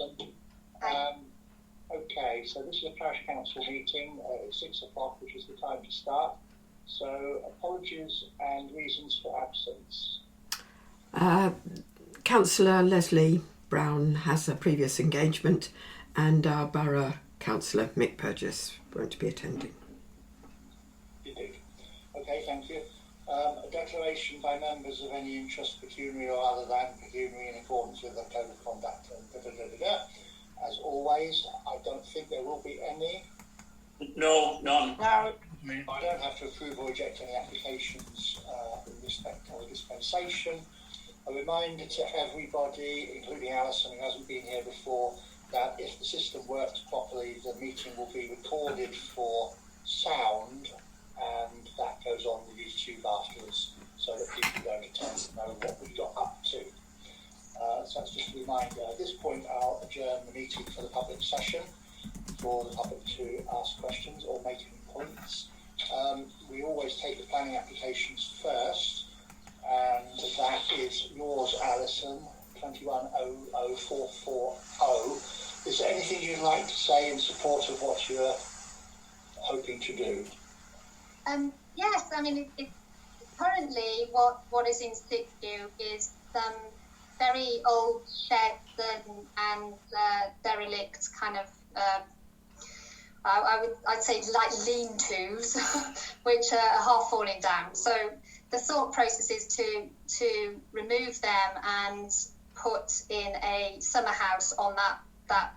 Alison. Okay, so this is a Parish Council meeting at 6 o'clock, which is the time to start. So apologies and reasons for absence. Councillor Leslie Brown has a previous engagement, and our Borough Councillor Mick Purgis won't be attending. Indeed. Okay, thank you. A declaration by members of any interest, pecuniary or other than pecuniary, in accordance with the Code of Conduct and As always, I don't think there will be any. No, none. No. I don't have to approve or reject any applications in respect of the dispensation. A reminder to everybody, including Alison, who hasn't been here before, that if the system works properly, the meeting will be recorded for sound, and that goes on the YouTube afterwards, so that people who don't attend know what we got up to. So that's just a reminder. At this point, I'll adjourn the meeting for the public session, for the public to ask questions or make any points. We always take the planning applications first, and that is yours, Alison, 2100440. Is there anything you'd like to say in support of what you're hoping to do? Yes, I mean, currently what is in situ is some very old sheds and derelict kind of, I'd say like lean-tos, which are half falling down. So the thought process is to remove them and put in a summer house on that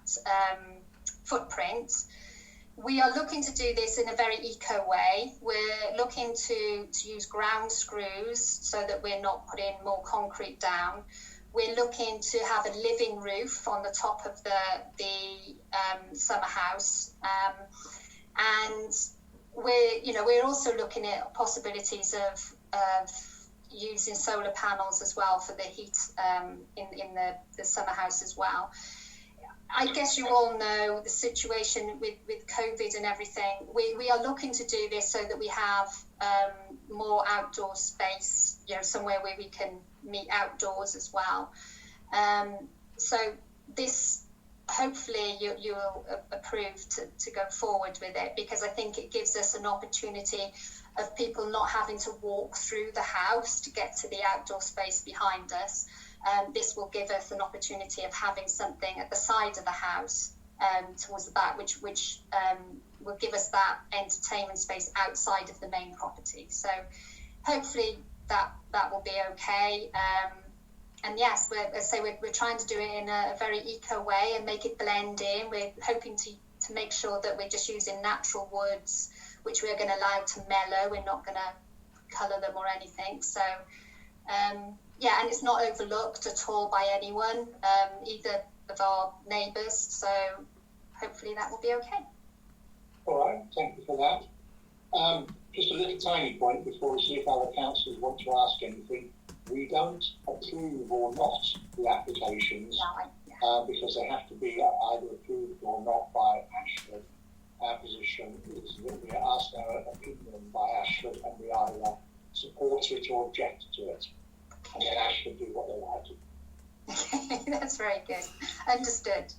footprint. We are looking to do this in a very eco way. We're looking to use ground screws so that we're not putting more concrete down. We're looking to have a living roof on the top of the summer house, and we're also looking at possibilities of using solar panels as well for the heat in the summer house as well. I guess you all know the situation with COVID and everything. We are looking to do this so that we have more outdoor space, somewhere where we can meet outdoors as well. So this, hopefully you'll approve to go forward with it, because I think it gives us an opportunity of people not having to walk through the house to get to the outdoor space behind us. This will give us an opportunity of having something at the side of the house towards the back, which will give us that entertainment space outside of the main property. So hopefully that will be okay. And yes, we're trying to do it in a very eco way and make it blend in. We're hoping to make sure that we're just using natural woods, which we're going to allow to mellow. We're not going to colour them or anything. So yeah, and it's not overlooked at all by anyone, either of our neighbours, so hopefully that will be okay. All right, thank you for that. Just a little tiny point before we see if other councillors want to ask anything. We don't approve or not the applications, because they have to be either approved or not by Ashford. Our position is that we are asked our opinion by Ashford, and we either support it or object to it. And then Ashford do what they like to. That's very good. Understood.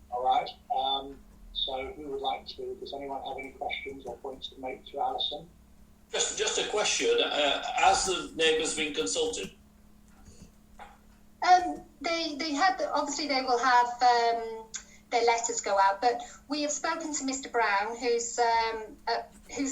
All right. So who would like to, does anyone have any questions or points to make to Alison? Just a question. Has the neighbours been consulted? They had, obviously they will have their letters go out, but we have spoken to Mr. Brown, who's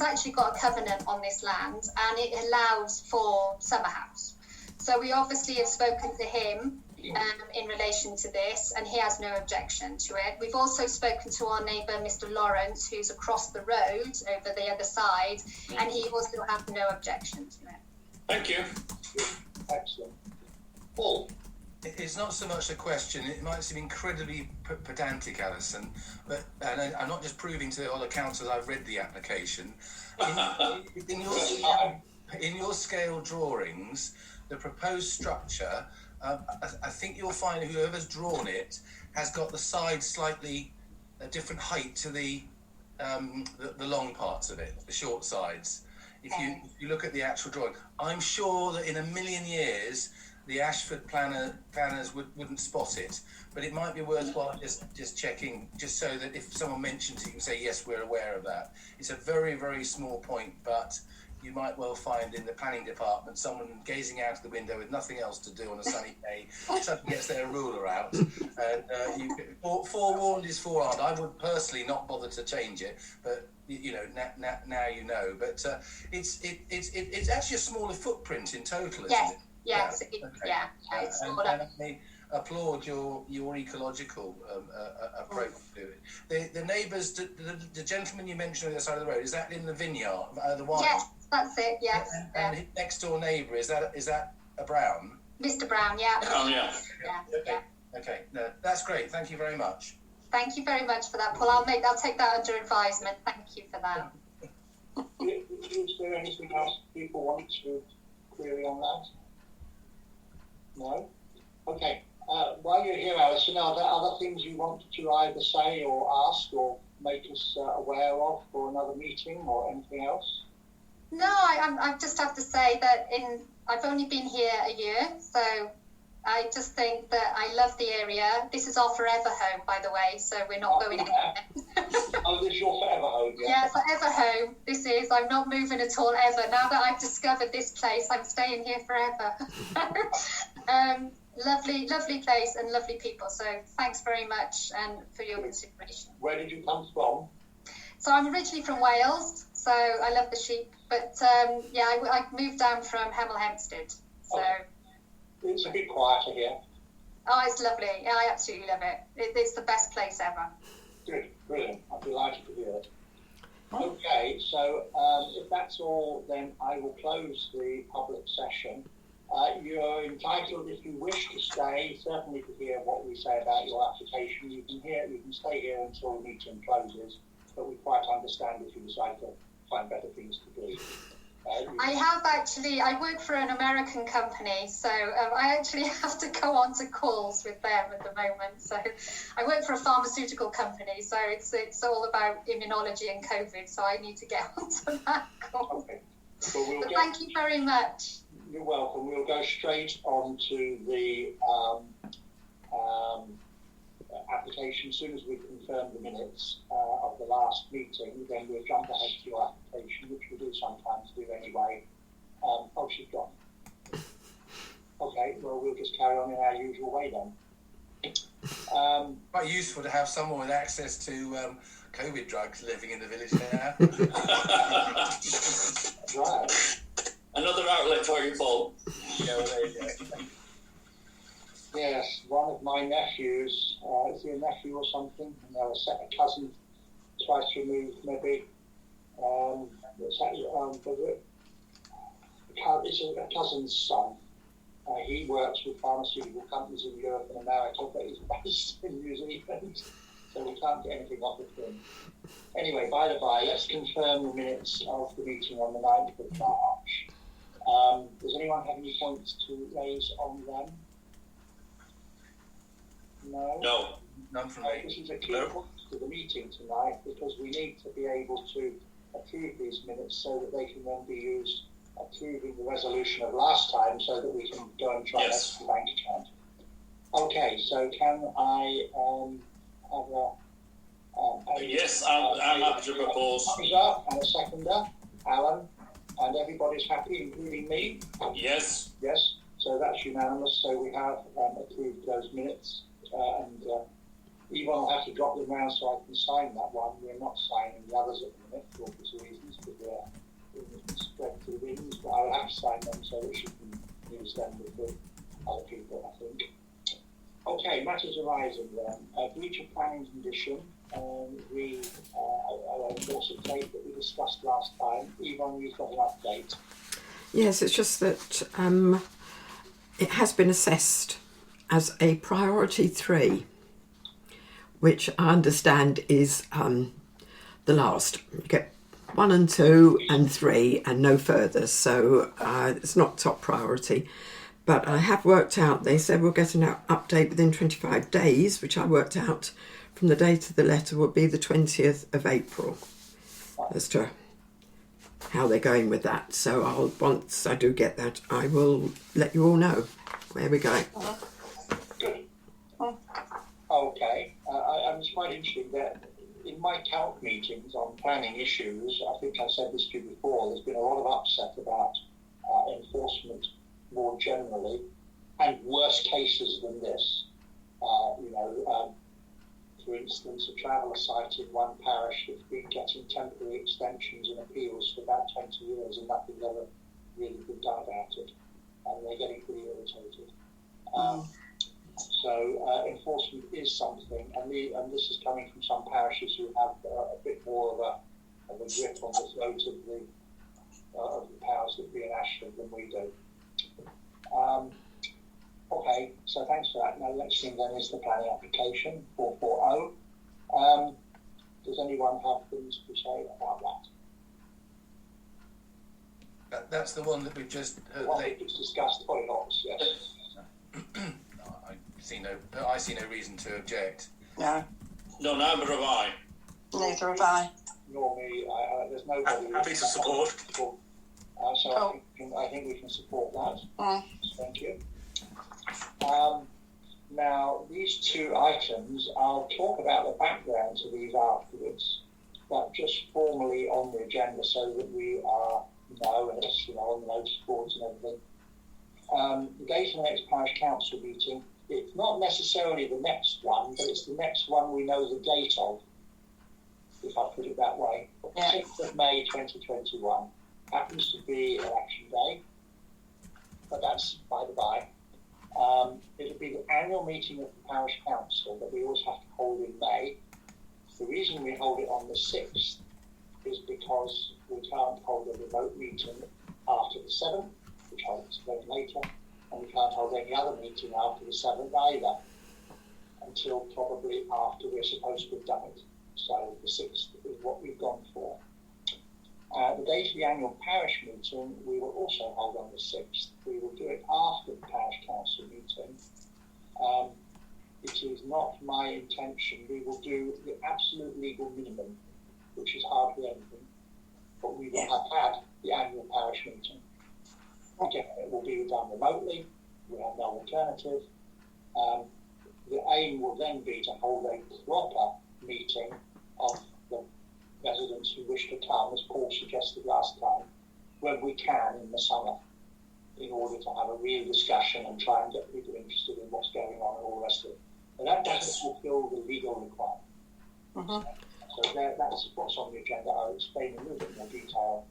actually got a covenant on this land, and it allows for summer house. So we obviously have spoken to him in relation to this, and he has no objection to it. We've also spoken to our neighbour, Mr. Lawrence, who's across the road over the other side, and he also has no objection to it. Thank you. Excellent. Paul? It's not so much a question. It might seem incredibly pedantic, Alison, but and I'm not just proving to other councillors I've read the application. In your scale drawings, the proposed structure, I think you'll find whoever's drawn it has got the sides slightly a different height to the long parts of it, the short sides. If you look at the actual drawing, I'm sure that in a million years the Ashford planners wouldn't spot it, but it might be worthwhile just checking, just so that if someone mentions it, you can say, yes, we're aware of that. It's a very, very small point, but you might well find in the planning department someone gazing out of the window with nothing else to do on a sunny day suddenly gets their ruler out, and forewarned is forearmed. I would personally not bother to change it, but you know, now you know. But it's actually a smaller footprint in total, isn't it? Yes, Yeah. it's And smaller. I applaud your ecological approach to it. The neighbours, the gentleman you mentioned on the other side of the road, is that in the vineyard, the wine? Yes, that's it. Yes. And his next door neighbour, is that a Brown? Mr. Brown, yeah. Oh, yeah. Yeah. Okay, no, that's great. Thank you very much. Thank you very much for that, Paul. I'll take that under advisement. Thank you for that. Is there anything else people want to query on that? No? Okay. While you're here, Alison, are there other things you want to either say or ask or make us aware of for another meeting or anything else? No, I just have to say that I've only been here a year, so I just think that I love the area. This is our forever home, by the way, so we're not going anywhere. Oh, this is your forever home, yeah? Yeah, forever home. This is. I'm not moving at all ever. Now that I've discovered this place, I'm staying here forever. Lovely place and lovely people. So thanks very much and for your consideration. Where did you come from? So I'm originally from Wales, so I love the sheep. But I moved down from Hemel Hempstead. So it's a bit quieter here. Oh, it's lovely. Yeah, I absolutely love it. It's the best place ever. Good, brilliant. I'm delighted to hear it. Okay, so if that's all, then I will close the public session. You're entitled, if you wish to stay, certainly to hear what we say about your application. You can stay here until the meeting closes, but we quite understand if you decide to find better things to do. I work for an American company, so I actually have to go on to calls with them at the moment. So I work for a pharmaceutical company, so it's all about immunology and COVID, so I need to get onto that call. Okay. But thank you very much. You're welcome. We'll go straight on to the application. As soon as we confirm the minutes of the last meeting, then we'll jump ahead to your application, which we do sometimes do anyway. She's gone. Okay, well, we'll just carry on in our usual way then. Quite useful to have someone with access to COVID drugs living in the village now. Right. Another outlet for you, Paul. Yeah, well, there you go. Yes, one of my nephews, is he a nephew or something? No, a cousin, twice removed maybe. It's a cousin's son. He works with pharmaceutical companies in Europe and America, but he's based in New Zealand, so we can't get anything off of him. Anyway, by the by, let's confirm the minutes of the meeting on the 9th of March. Does anyone have any points to raise on them? No? No. None from me. This is a key point to the meeting tonight because we need to be able to approve these minutes so that they can then be used approving the resolution of last time so that we can go and try the bank account. Okay, so can I have yes, I'm happy to propose. And a seconder, Alan, and everybody's happy, including me? Yes. Yes, so that's unanimous. So we have approved those minutes. And Yvonne will have to drop them round so I can sign that one. We're not signing the others at the minute for obvious reasons, because they're spread to the winds, but I will have to sign them so that she can use them with the other people, I think. Okay, matters arising then. Breach of planning condition, the enforcement date that we discussed last time. Yvonne, you've got an update. Yes, it's just that it has been assessed as a priority 3, which I understand is the last. You get 1 and 2 and 3 and no further, so it's not top priority. But I have worked out, they said we'll get an update within 25 days, which I worked out from the date of the letter would be the 20th of April as to how they're going with that. So once I do get that, I will let you all know where we're going. Good. Okay. It's quite interesting that in my CALC meetings on planning issues, I think I said this to you before, there's been a lot of upset about enforcement more generally, and worse cases than this. For instance, a traveller site in one parish that's been getting temporary extensions and appeals for about 20 years and nothing's ever really been done about it. And they're getting pretty irritated. So enforcement is something, and this is coming from some parishes who have a bit more of a grip on the throat of the powers that be in Ashford than we do. Okay, so thanks for that. Now, the next thing then is the planning application 440. Does anyone have things to say about that? That's the one that we've just Discussed. Polyglots, yes. I see no reason to object. No, No, neither have I. neither have I. Nor me. There's nobody. Happy to support. So Cool. I think we can support that. Mm. Thank you. Now, these two items, I'll talk about the background to these afterwards, but just formally on the agenda so that we know, and it's on the notice boards and everything. The date of the next parish council meeting, it's not necessarily the next one, but it's the next one we know the date of, if I put it that way. Yeah. 6th of May 2021 happens to be election day, but that's by the by. It'll be the annual meeting of the parish council that we always have to hold in May. The reason we hold it on the 6th is because we can't hold a remote meeting after the 7th, which I'll explain later, and we can't hold any other meeting after the 7th either, until probably after we're supposed to have done it. So the 6th is what we've gone for. The date of the annual parish meeting, we will also hold on the 6th. We will do it after the parish council meeting. It is not my intention. We will do the absolute legal minimum, which is hardly anything, but we will have had the annual parish meeting. Again, it will be done remotely. We have no alternative. The aim will then be to hold a proper meeting of the residents who wish to come, as Paul suggested last time, when we can in the summer, in order to have a real discussion and try and get people interested in what's going on and all the rest of it. And that doesn't fulfill the legal requirement. Mm-hmm. So that's what's on the agenda. I'll explain in a little bit more detail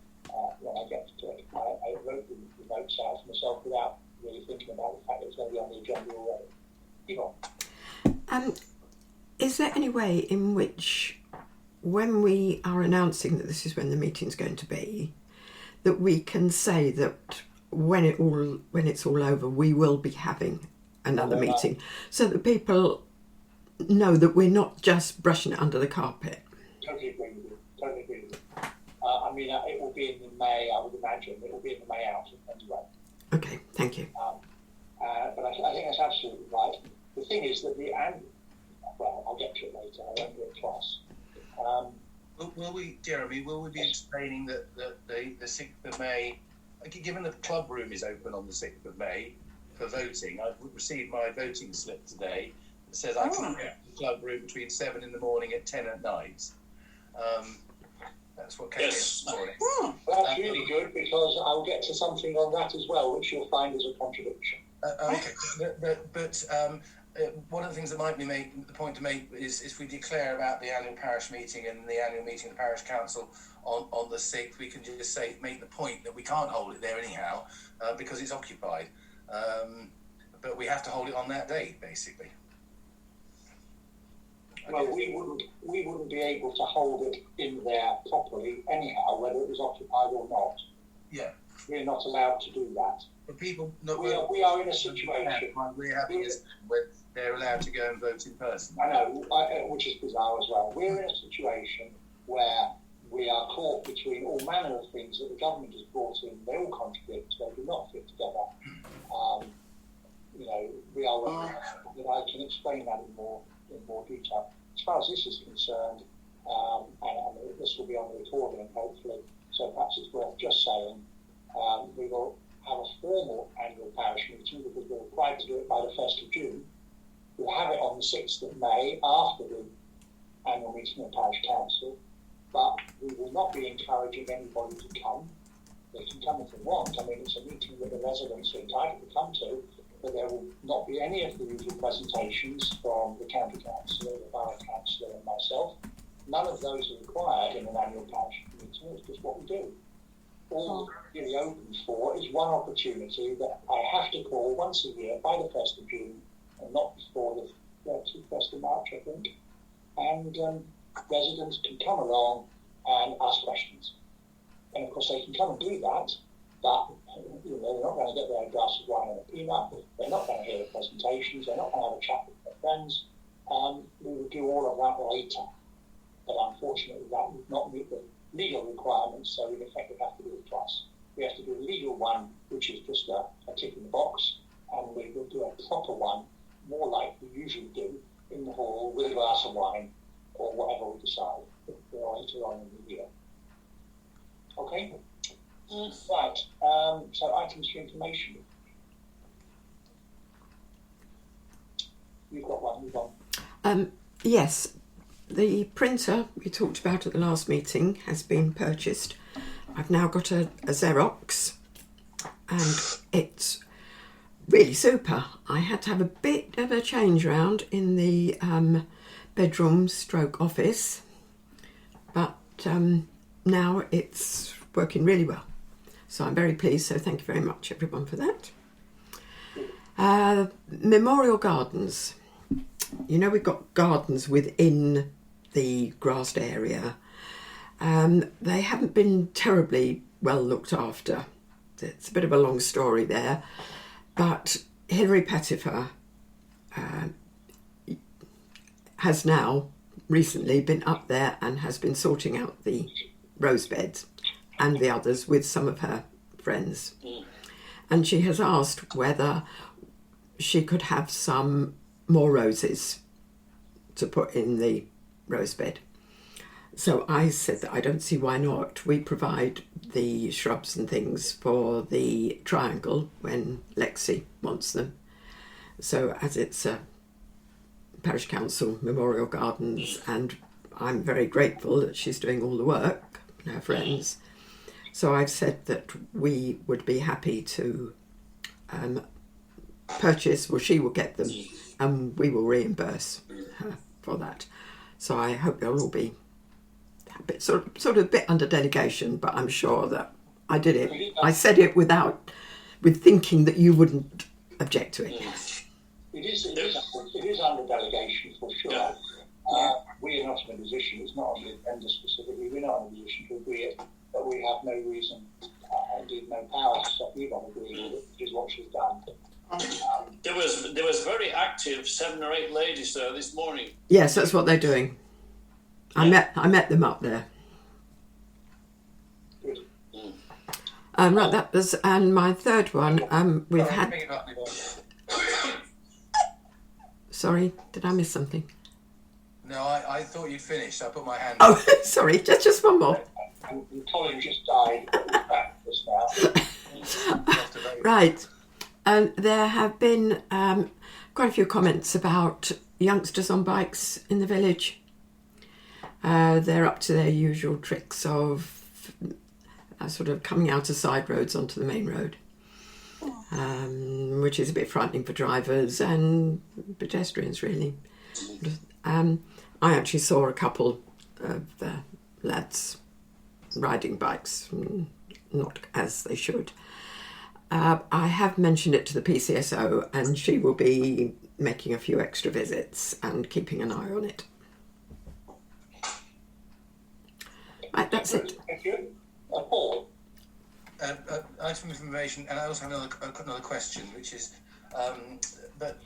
when I get to it. I wrote the notes out myself without really thinking about the fact that it's going to be on the agenda already. Yvonne? Is there any way in which, when we are announcing that this is when the meeting's going to be, that we can say that when it's all over, we will be having another meeting, so that people know that we're not just brushing it under the carpet? Totally agree with you. It will be in the May, I would imagine. It will be in the May outing anyway. Okay, thank you. But I think that's absolutely right. The thing is that I'll get to it later. I won't do it twice. Will we, Jeremy, be explaining that the 6th of May, given the club room is open on the 6th of May for voting, I've received my voting slip today that says I can get to the club room between 7 in the morning and 10 at night. That's what came in this morning. Well, that's really good, because I'll get to something on that as well, which you'll find is a contradiction. Okay, but one of the things that might be the point to make is if we declare about the annual parish meeting and the annual meeting of the parish council on the 6th, we can just make the point that we can't hold it there anyhow because it's occupied. But we have to hold it on that date, basically. Well, we wouldn't be able to hold it in there properly anyhow, whether it was occupied or not. Yeah. We're not allowed to do that. But people, we are in a situation. We're happy when they're allowed to go and vote in person. I know, which is bizarre as well. We're in a situation where we are caught between all manner of things that the government has brought in. They all contradict. They do not fit together. We are. But I can explain that in more detail. As far as this is concerned, and this will be on the recording, hopefully, So perhaps it's worth just saying we will have a formal annual parish meeting because we're required to do it by the 1st of June. We'll have it on the 6th of May after the annual meeting of the parish council, but we will not be encouraging anybody to come. They can come if they want. I mean, it's a meeting that the residents are entitled to come to, but there will not be any of the usual presentations from the county councillor, the borough councillor and myself. None of those are required in an annual parish meeting. It's just what we do. All we're really open for is one opportunity that I have to call once a year by the 1st of June and not before the 31st of March, I think. And residents can come along and ask questions. And of course they can come and do that, but they're not going to get their glass of wine and a peanut. They're not going to hear the presentations. They're not going to have a chat with their friends. We will do all of that later. But unfortunately, that would not meet the legal requirements, so in effect we have to do it twice. We have to do a legal one, which is just a tick in the box, and we will do a proper one, more like we usually do, in the hall with a glass of wine, or whatever we decide later on in the year. Okay? Right, so items for information. You've got one, move on. Yes, the printer we talked about at the last meeting has been purchased. I've now got a Xerox and it's really super. I had to have a bit of a change round in the bedroom stroke office, but now it's working really well. So I'm very pleased, so thank you very much everyone for that. Memorial gardens. You know, we've got gardens within the grassed area. They haven't been terribly well looked after. It's a bit of a long story there, but Hilary Pettifer has now recently been up there and has been sorting out the rose beds and the others with some of her friends. And she has asked whether she could have some more roses to put in the rose bed. So I said that I don't see why not. We provide the shrubs and things for the triangle when Lexi wants them. So as it's a parish council memorial gardens, and I'm very grateful that she's doing all the work, her friends. So I've said that we would be happy to purchase, well, she will get them and we will reimburse her for that. So I hope they'll all be a bit, sort of a bit under delegation, but I'm sure that I did it. I said it with thinking that you wouldn't object to it. It is under delegation for sure. We are not in a position, it's not on the agenda specifically, we're not in a position to agree it, but we have no reason, indeed no power to stop you from agreeing with it, which is what she's done. There was very active 7 or 8 ladies there this morning. Yes, that's what they're doing. I met them up there. Good. Right, that was, and my third one, we've had. Sorry, did I miss something? No, I thought you'd finished. I put my hand up. Oh, sorry, just one more. And Colin just died, but he's back just now. Right. There have been quite a few comments about youngsters on bikes in the village. They're up to their usual tricks of sort of coming out of side roads onto the main road, which is a bit frightening for drivers and pedestrians, really. I actually saw a couple of lads riding bikes, not as they should. I have mentioned it to the PCSO and she will be making a few extra visits and keeping an eye on it. Right, that's it. Thank you. Paul? Item of information, and I also have another question, which is that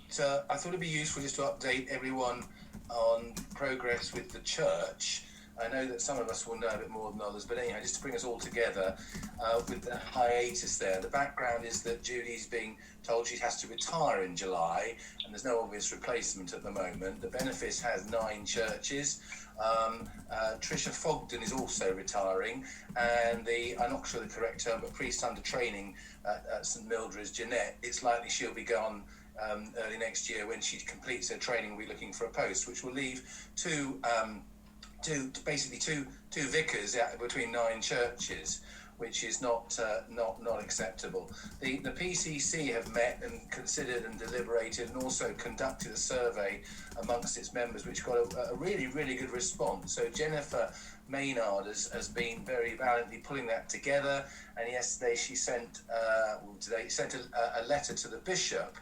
I thought it'd be useful just to update everyone on progress with the church. I know that some of us will know a bit more than others, but anyhow, just to bring us all together with the hiatus there. The background is that Judy's being told she has to retire in July, and there's no obvious replacement at the moment. The benefice has 9 churches. Tricia Fogden is also retiring, and I'm not sure the correct term, but priest under training at St Mildred's, Jeanette, it's likely she'll be gone early next year. When she completes her training, we'll be looking for a post, which will leave two vicars between 9 churches, which is not acceptable. The PCC have met and considered and deliberated, and also conducted a survey amongst its members, which got a really, really good response. So Jennifer Maynard has been very valiantly pulling that together, and yesterday she sent a letter to the bishop,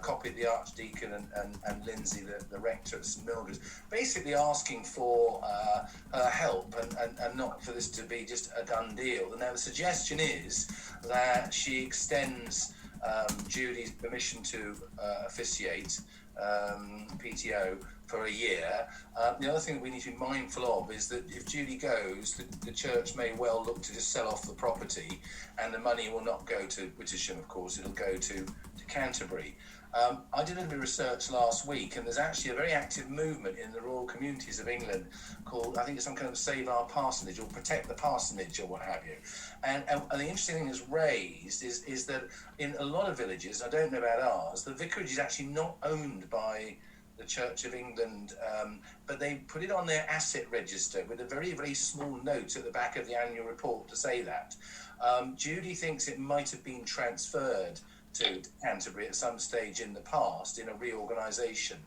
copied the Archdeacon and Lindsay, the rector at St Mildred's, basically asking for her help and not for this to be just a done deal. And now the suggestion is that she extends Judy's permission to officiate PTO for a year. The other thing that we need to be mindful of is that if Judy goes, the church may well look to just sell off the property, and the money will not go to Wittersham, of course, it'll go to Canterbury. I did a little bit of research last week, and there's actually a very active movement in the rural communities of England called, I think it's some kind of Save Our Parsonage or Protect the Parsonage or what have you. And the interesting thing that's raised is that in a lot of villages, I don't know about ours, the vicarage is actually not owned by the Church of England, but they put it on their asset register with a very, very small note at the back of the annual report to say that. Judy thinks it might have been transferred to Canterbury at some stage in the past in a reorganisation.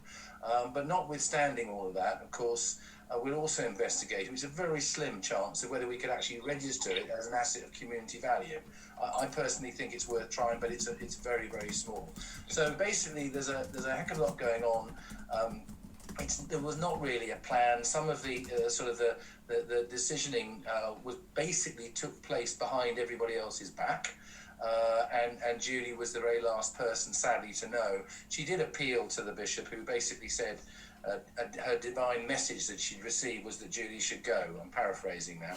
But notwithstanding all of that, of course, we'll also investigate. It's a very slim chance of whether we could actually register it as an asset of community value. I personally think it's worth trying, but it's very, very small. So basically, there's a heck of a lot going on. There was not really a plan. Some of the the decisioning was basically took place behind everybody else's back. And Judy was the very last person, sadly, to know. She did appeal to the bishop, who basically said her divine message that she'd received was that Judy should go. I'm paraphrasing now.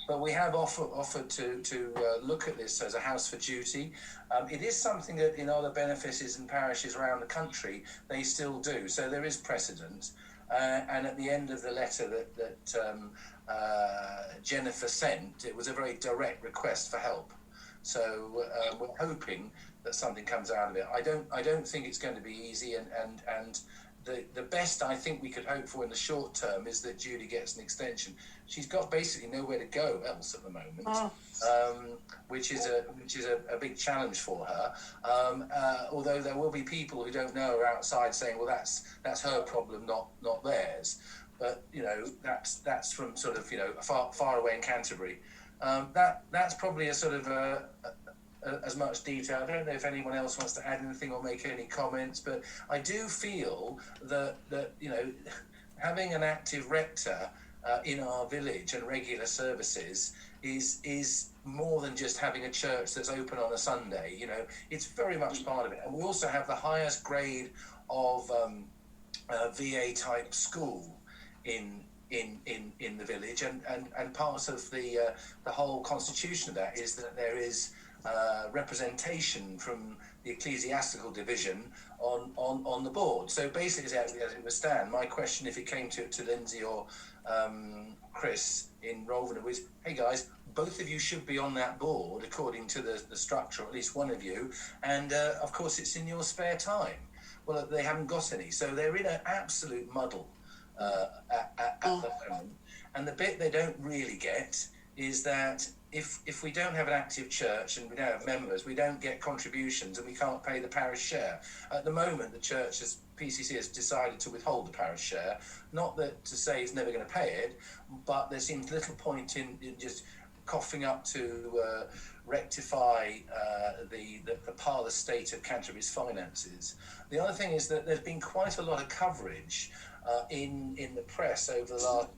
But we have offered to look at this as a house for duty. It is something that in other benefices and parishes around the country, they still do. So there is precedent. And at the end of the letter that Jennifer sent, it was a very direct request for help. So we're hoping that something comes out of it. I don't think it's going to be easy, and the best I think we could hope for in the short term is that Judy gets an extension. She's got basically nowhere to go else at the moment, which is a big challenge for her. Although there will be people who don't know her outside saying, well, that's her problem, not theirs. But that's from sort of far away in Canterbury. That's probably a sort of as much detail. I don't know if anyone else wants to add anything or make any comments, but I do feel that having an active rector in our village and regular services is more than just having a church that's open on a Sunday. It's very much part of it. And we also have the highest grade of VA type school in the village, and part of the whole constitution of that is that there is representation from the ecclesiastical division on the board. So basically, as it would stand, my question, if it came to Lindsay or Chris in Rolvena, was, hey guys, both of you should be on that board according to the structure, or at least one of you, and of course it's in your spare time. Well, they haven't got any, so they're in an absolute muddle at the moment. And the bit they don't really get is that if we don't have an active church and we don't have members, we don't get contributions and we can't pay the parish share. At the moment, the church, PCC has decided to withhold the parish share. Not that to say it's never going to pay it, but there seems little point in just coughing up to rectify the parlour state of Canterbury's finances. The other thing is that there's been quite a lot of coverage in the press over the last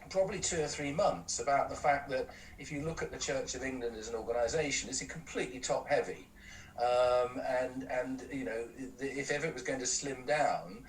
probably 2 or 3 months about the fact that if you look at the Church of England as an organisation, it's completely top heavy. and you know, if ever it was going to slim down,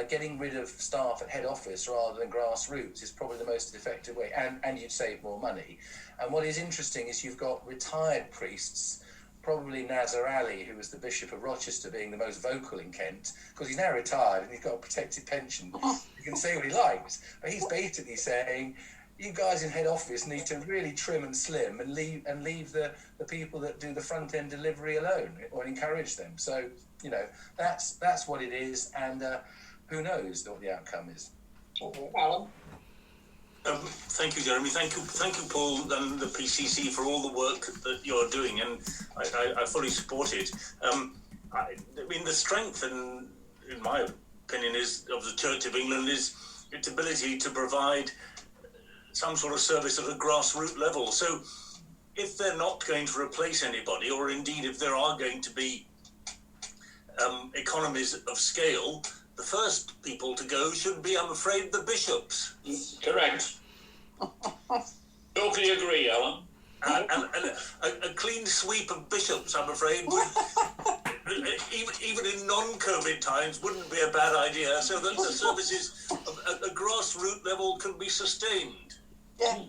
getting rid of staff at head office rather than grassroots is probably the most effective way, and you'd save more money. And what is interesting is you've got retired priests, probably Nazar Ali, who was the Bishop of Rochester, being the most vocal in Kent, because he's now retired and he's got a protected pension. He can say what he likes, but he's basically saying, you guys in head office need to really trim and slim and leave the people that do the front end delivery alone, or encourage them. So, you know, that's what it is, and who knows what the outcome is. Alan? Thank you, Jeremy. Thank you, Paul, and the PCC for all the work that you're doing, and I fully support it. I mean, the strength, in my opinion, is of the Church of England is its ability to provide some sort of service at a grassroots level. So, if they're not going to replace anybody, or indeed if there are going to be economies of scale, the first people to go should be, I'm afraid, the bishops. Correct. Totally agree, Alan. And a clean sweep of bishops, I'm afraid, even in non-COVID times, wouldn't be a bad idea, so that the services at a grassroots level can be sustained. Yeah.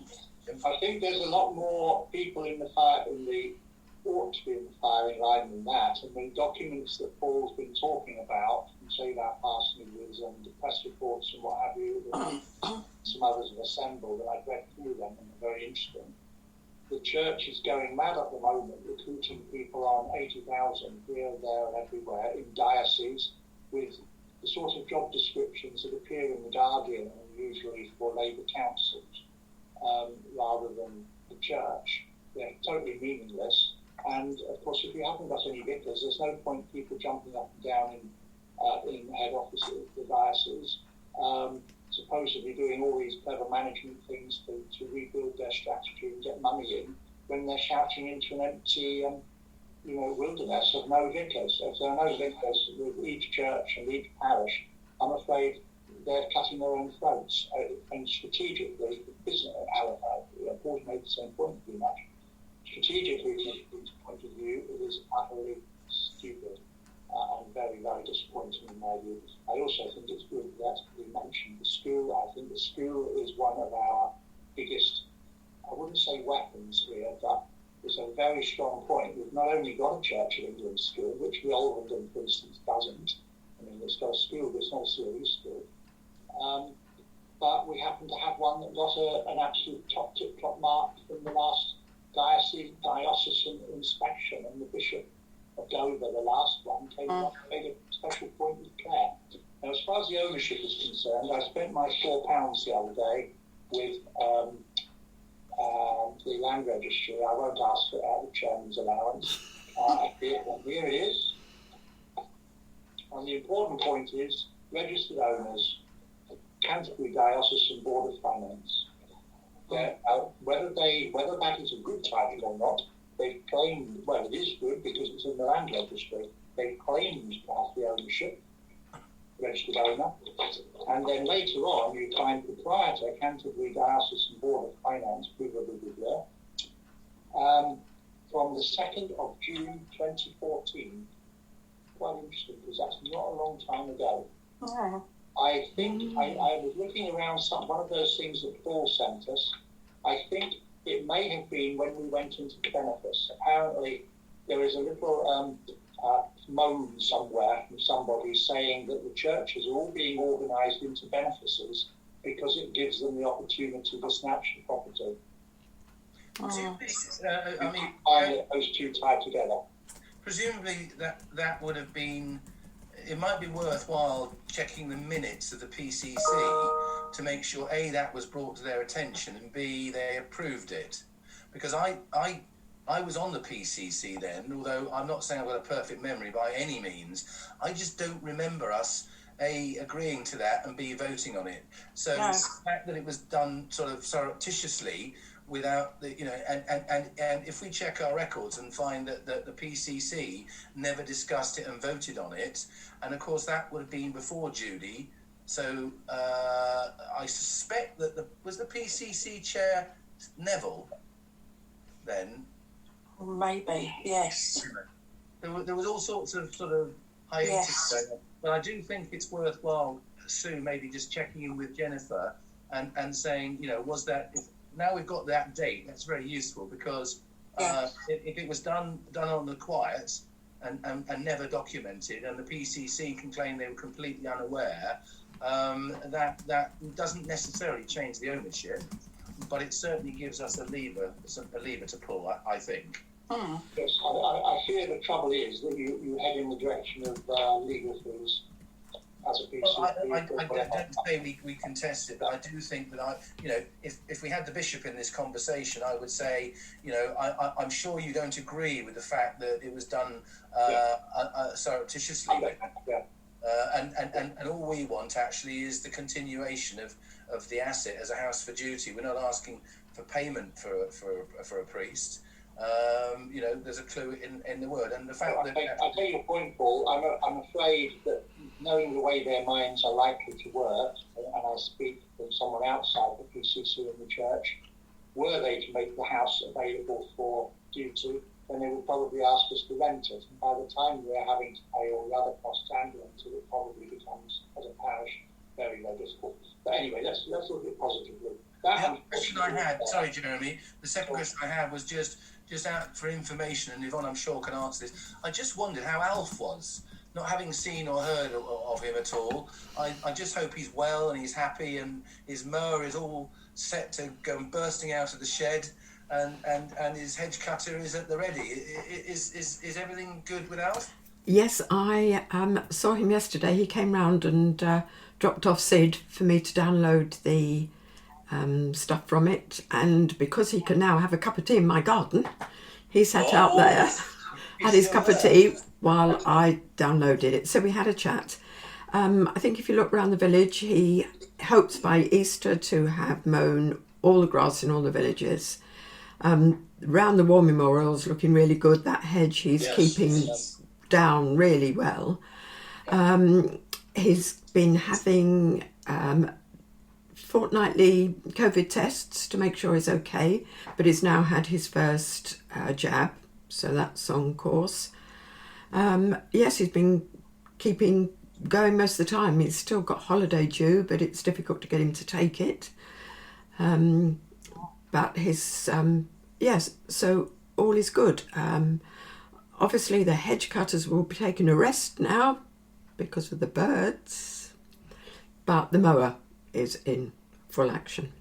I think there's a lot more people in the fire, ought to be in the firing line than that. And the documents that Paul's been talking about, from say that parsonages and the press reports and what have you, that some others have assembled, and I've read through them and they're very interesting. The church is going mad at the moment, recruiting people on 80,000 here, there and everywhere in dioceses with the sort of job descriptions that appear in the Guardian and usually for Labour councils, rather than the church. They're totally meaningless. And of course, if you haven't got any vicars, there's no point people jumping up and down in head offices, the diocese, supposedly doing all these clever management things to rebuild their strategy and get money in, when they're shouting into an empty, wilderness of no vicars. So if there are no vicars with each church and each parish, I'm afraid they're cutting their own throats. And strategically, Paul's made the same point pretty much. Strategically, from his point of view, it is utterly stupid and very, very disappointing in my view. I also think it's good that we mentioned the school. I think the school is one of our biggest, I wouldn't say weapons here, but it's a very strong point. We've not only got a Church of England school, which Wolverhampton, for instance, doesn't. I mean, it's got a school, but it's not a serious school. But we happen to have one that got an absolute top mark from the last diocesan inspection, and the Bishop of Dover, the last one, came up and made a special point with care. Now, as far as the ownership is concerned, I spent my £4 the other day with the land registry. I won't ask for the chairman's allowance. Here it is. And the important point is registered owners, Canterbury Diocesan Board of Finance. Whether that is a good title or not, they've claimed, well, it is good because it's in the land registry. They've claimed to have the ownership, registered owner, and then later on you find proprietor, Canterbury Diocesan Board of Finance, from the 2nd of June 2014. Quite interesting, because that's not a long time ago. Oh. I think I was looking around one of those things that Paul sent us. I think it may have been when we went into the benefice. Apparently, there is a little moan somewhere from somebody saying that the churches are all being organised into benefices because it gives them the opportunity to snatch the property. Those two tied together. Presumably, that would have been. It might be worthwhile checking the minutes of the PCC to make sure A, that was brought to their attention, and B, they approved it. Because I was on the PCC then, although I'm not saying I've got a perfect memory by any means. I just don't remember us A, agreeing to that, and B, voting on it. So the fact that it was done sort of surreptitiously without the, and if we check our records and find that the PCC never discussed it and voted on it, and of course that would have been before Judy, so I suspect that was the PCC chair Neville then? Maybe, yes. there was all sorts of sort of hiatus Yes. there. But I do think it's worthwhile, Sue, maybe just checking in with Jennifer and saying, was that, now we've got that date, that's very useful, because if it was done on the quiet and never documented, and the PCC can claim they were completely unaware, that doesn't necessarily change the ownership, but it certainly gives us a lever to pull, I think. Yes, I fear the trouble is that you head in the direction of legal fees as a PCC. Well, I don't say we contest it, but I do think that if we had the bishop in this conversation, I would say, I'm sure you don't agree with the fact that it was done surreptitiously. And all we want actually is the continuation of the asset as a house for duty. We're not asking for payment for a priest. There's a clue in the word, and the fact that I take your point, Paul. I'm afraid that knowing the way their minds are likely to work, and I speak from someone outside the PCC and the church, were they to make the house available for duty, then they would probably ask us to rent it, and by the time we're having to pay all the other costs and rent it probably becomes, as a parish, very, very difficult. But anyway, let's look at it positively. The question I had, sorry, Jeremy, the second question I had was just out for information, and Yvonne, I'm sure, can answer this. I just wondered how Alf was, not having seen or heard of him at all. I just hope he's well and he's happy, and his mower is all set to go bursting out of the shed, and his hedge cutter is at the ready. Is everything good with Alf? Yes, I saw him yesterday. He came round and dropped off Sid for me to download the stuff from it, and because he can now have a cup of tea in my garden, he sat out there, had his cup of tea while I downloaded it. So we had a chat. I think if you look around the village, he hopes by Easter to have mown all the grass in all the villages. Round the war memorial's looking really good. That hedge he's keeping down really well. He's been having fortnightly COVID tests to make sure he's okay, but he's now had his first jab, so that's on course. Yes, he's been keeping going most of the time. He's still got holiday due, but it's difficult to get him to take it. But his yes, so all is good. Obviously the hedge cutters will be taking a rest now because of the birds, but the mower is in full action.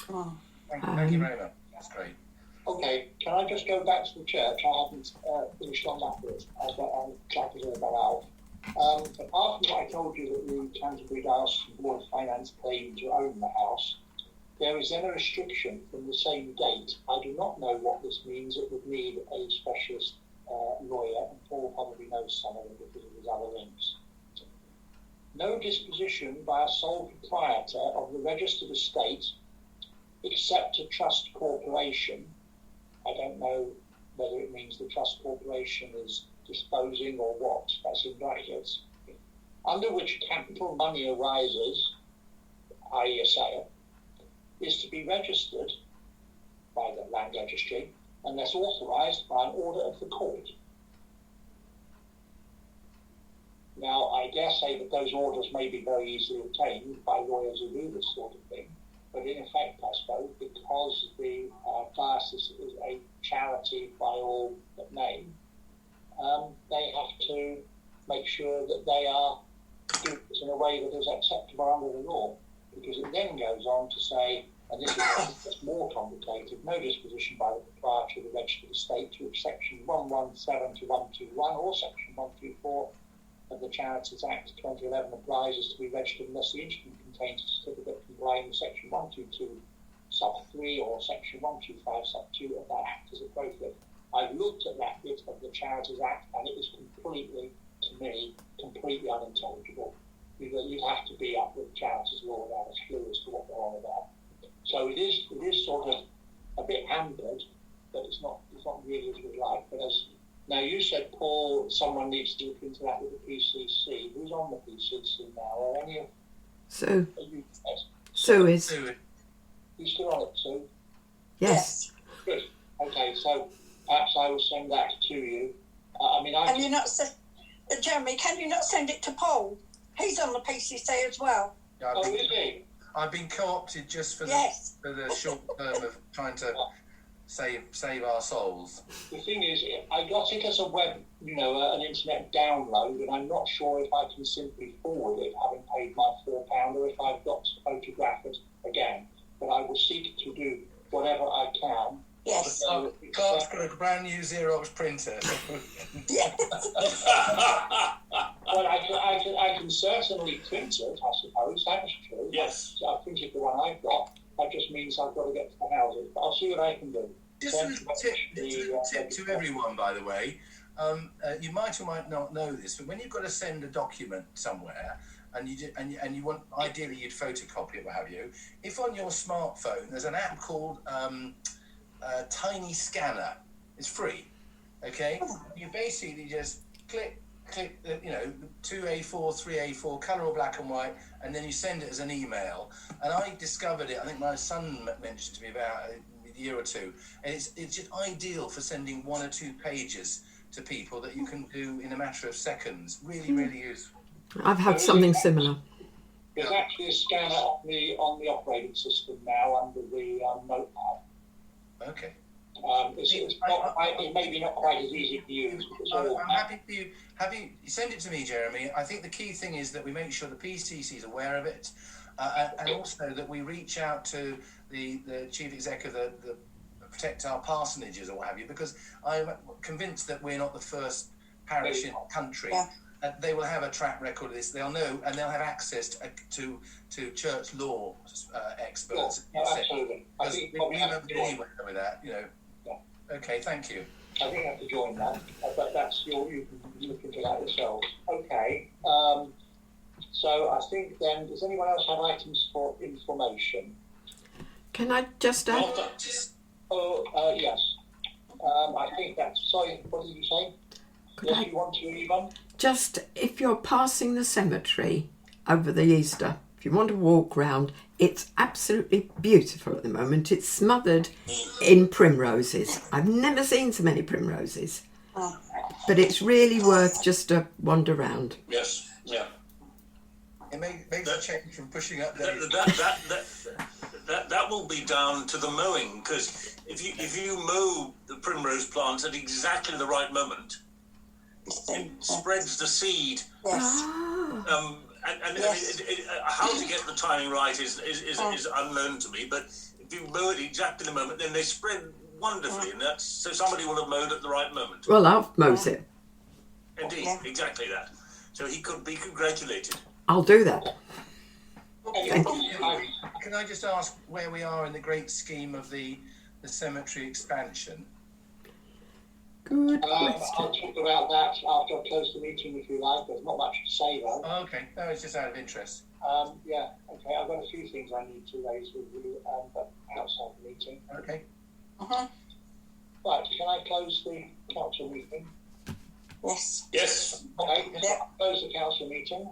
Thank you very much. That's great. Okay, can I just go back to the church? I haven't finished on that bit. I'm glad to hear about Alf. But after what I told you that the Canterbury Diocese Board of Finance claim to own the house, there is then a restriction from the same date. I do not know what this means. It would need a specialist lawyer, and Paul probably knows some of them because of his other links. No disposition by a sole proprietor of the registered estate except a trust corporation. I don't know whether it means the trust corporation is disposing or what, that's in brackets, under which capital money arises, i.e. a sale, is to be registered by the land registry unless authorised by an order of the court. Now, I dare say that those orders may be very easily obtained by lawyers who do this sort of thing, but in effect, I suppose, because the diocese is a charity by all but name, they have to make sure that they are doing this in a way that is acceptable under the law, because it then goes on to say, and this is more complicated, no disposition by the proprietor of the registered estate to which section 117 to 121 or section 124 of the Charities Act 2011 applies is to be registered unless the instrument contains a certificate complying with section 122 sub 3 or section 125 sub 2 of that act as appropriate. I've looked at that bit of the Charities Act and it is completely, to me, completely unintelligible. You'd have to be up with charities law and have a clue as to what they're on about. So it is sort of a bit hampered, but it's not really as we'd like. But as now you said, Paul, someone needs to look into that with the PCC. Who's on the PCC now? Are any of Sue. Sue is. You still on it, Sue? Yes. Good. Okay, so perhaps I will send that to you I mean, Can you not send, Jeremy? Can you not send it to Paul? He's on the PCC as well. Yeah, Oh, is he? I've been co-opted just for Yes. the short term of trying to save our souls. The thing is, I got it as a web, an internet download, and I'm not sure if I can simply forward it, having paid my £4, or if I've got to photograph it again. But I will seek to do whatever I can. Yes. Clark's got a brand new Xerox printer. Well, I can certainly print it, I suppose. That's true. Yes. I printed the one I've got. That just means I've got to get to the houses. But I'll see what I can do. Just a little tip to everyone, by the way. You might or might not know this, but when you've got to send a document somewhere, and you want, ideally you'd photocopy it, what have you. If on your smartphone there's an app called Tiny Scanner, it's free. Okay, you basically just click, 2 A4, 3 A4, colour or black and white, and then you send it as an email. And I discovered it. I think my son mentioned it to me about a year or two, and it's just ideal for sending 1 or 2 pages to people that you can do in a matter of seconds. Really, really useful. I've had something similar. There's actually a scanner on the operating system now under the notepad. Okay. It's maybe not quite as easy to use. I'm happy for you. You send it to me, Jeremy. I think the key thing is that we make sure the PCC is aware of it, and also that we reach out to the chief exec of the protect our parsonages or what have you, because I'm convinced that we're not the first parish in the country. Yeah. They will have a track record of this. They'll know, and they'll have access to church law experts. Absolutely. I Because think we won't get anywhere with that, Yeah. Okay, thank you. I think I have to join that, but that's you can look into that yourselves. Okay. So I think then, does anyone else have items for information? Can I just add? Yes. I think that's. Sorry, what did you say? You want to read one? Just if you're passing the cemetery over the Easter, if you want to walk round, it's absolutely beautiful at the moment. It's smothered in primroses. I've never seen so many primroses. But it's really worth just a wander round. Yes. Yeah. It makes a change from pushing up there. That will be down to the mowing, because if you mow the primrose plants at exactly the right moment, it spreads the seed. Yes. And how to get the timing right is unknown to me. But if you mow it exactly the moment, then they spread wonderfully, and so somebody will have mowed at the right moment. Well, I've mowed it. Indeed, exactly that. So he could be congratulated. I'll do that. Thank you. Can I just ask where we are in the great scheme of the cemetery expansion? Good I'll question. talk about that after I close the meeting, if you like. There's not much to say, though. Oh, okay. No, it's just out of interest. Yeah, okay. I've got a few things I need to raise with you, but outside the meeting. Okay. Right, can I close the council meeting? Yes. Yes. Okay, Yeah. close the council meeting.